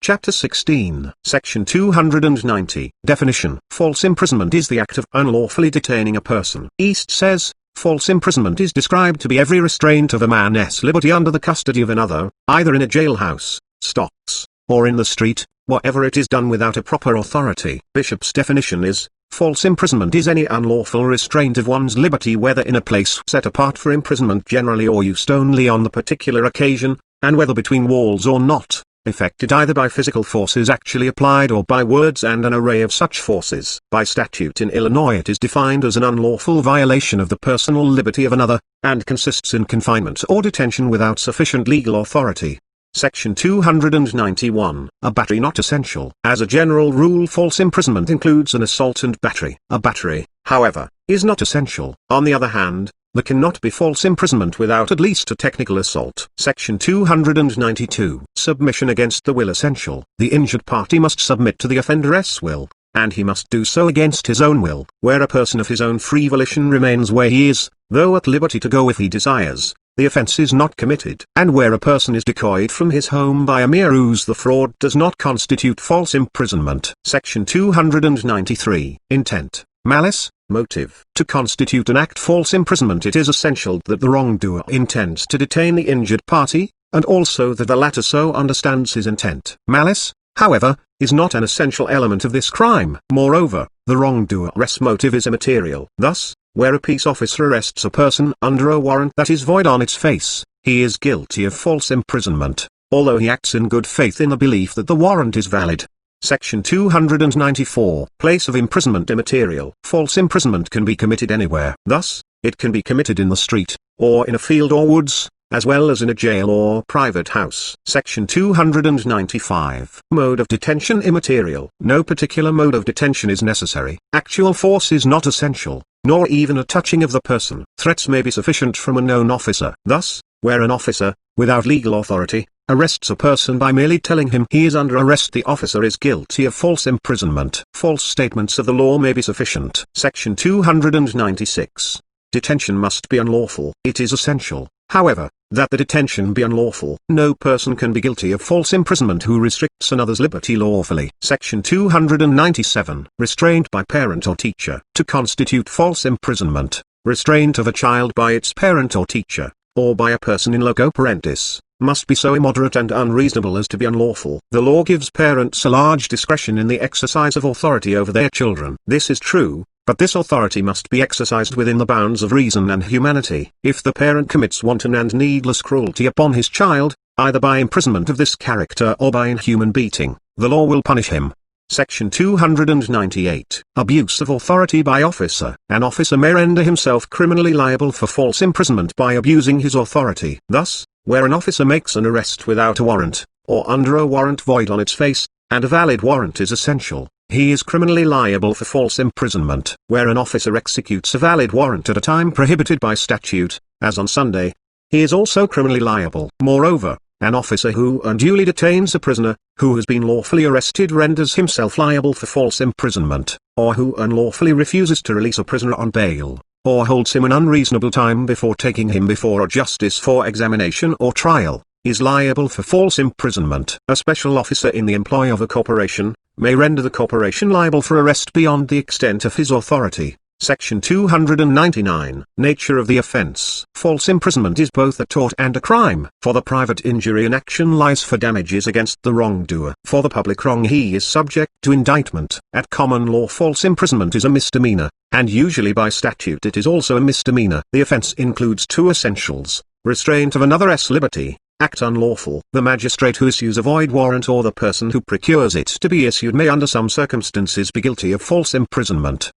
Chapter 16, Section 290. Definition. False imprisonment is the act of unlawfully detaining a person. East says, false imprisonment is described to be every restraint of a man's liberty under the custody of another, either in a jailhouse, stocks, or in the street, wherever it is done without a proper authority. Bishop's definition is, false imprisonment is any unlawful restraint of one's liberty whether in a place set apart for imprisonment generally or used only on the particular occasion, and whether between walls or not, effected either by physical forces actually applied or by words and an array of such forces. By statute in Illinois it is defined as an unlawful violation of the personal liberty of another, and consists in confinement or detention without sufficient legal authority. Section 291. A battery not essential. As a general rule, false imprisonment includes an assault and battery. A battery, however, is not essential. On the other hand, there cannot be false imprisonment without at least a technical assault. Section 292. Submission against the will essential. The injured party must submit to the offender's will, and he must do so against his own will. Where a person of his own free volition remains where he is, though at liberty to go if he desires, the offense is not committed. And where a person is decoyed from his home by a mere ruse, the fraud does not constitute false imprisonment. Section 293. Intent, malice, motive. To constitute an act false imprisonment, it is essential that the wrongdoer intends to detain the injured party, and also that the latter so understands his intent. Malice, however, is not an essential element of this crime. Moreover, the wrongdoer's motive is immaterial. Thus, where a peace officer arrests a person under a warrant that is void on its face, he is guilty of false imprisonment, although he acts in good faith in the belief that the warrant is valid. Section 294. Place of imprisonment immaterial. False imprisonment can be committed anywhere. Thus, it can be committed in the street, or in a field or woods, as well as in a jail or private house. Section 295. Mode of detention immaterial. No particular mode of detention is necessary. Actual force is not essential, nor even a touching of the person. Threats may be sufficient from a known officer. Thus, where an officer, without legal authority, arrests a person by merely telling him he is under arrest, the officer is guilty of false imprisonment. False statements of the law may be sufficient. Section 296. Detention must be unlawful. It is essential, however, that the detention be unlawful. No person can be guilty of false imprisonment who restricts another's liberty lawfully. Section 297. Restraint by parent or teacher. To constitute false imprisonment, restraint of a child by its parent or teacher, or by a person in loco parentis, must be so immoderate and unreasonable as to be unlawful. The law gives parents a large discretion in the exercise of authority over their children. This is true, but this authority must be exercised within the bounds of reason and humanity. If the parent commits wanton and needless cruelty upon his child, either by imprisonment of this character or by inhuman beating, the law will punish him. Section 298. Abuse of authority by officer. An officer may render himself criminally liable for false imprisonment by abusing his authority. Thus, where an officer makes an arrest without a warrant, or under a warrant void on its face, and a valid warrant is essential, he is criminally liable for false imprisonment. Where an officer executes a valid warrant at a time prohibited by statute, as on Sunday, he is also criminally liable. Moreover, an officer who unduly detains a prisoner, who has been lawfully arrested, renders himself liable for false imprisonment, or who unlawfully refuses to release a prisoner on bail, or holds him an unreasonable time before taking him before a justice for examination or trial, is liable for false imprisonment. A special officer in the employ of a corporation may render the corporation liable for arrest beyond the extent of his authority. Section 299. Nature of the offense. False imprisonment is both a tort and a crime. For the private injury, an action lies for damages against the wrongdoer. For the public wrong, he is subject to indictment. At common law, false imprisonment is a misdemeanor, and usually by statute it is also a misdemeanor. The offense includes two essentials: restraint of another's liberty, act unlawful. The magistrate who issues a void warrant or the person who procures it to be issued may under some circumstances be guilty of false imprisonment.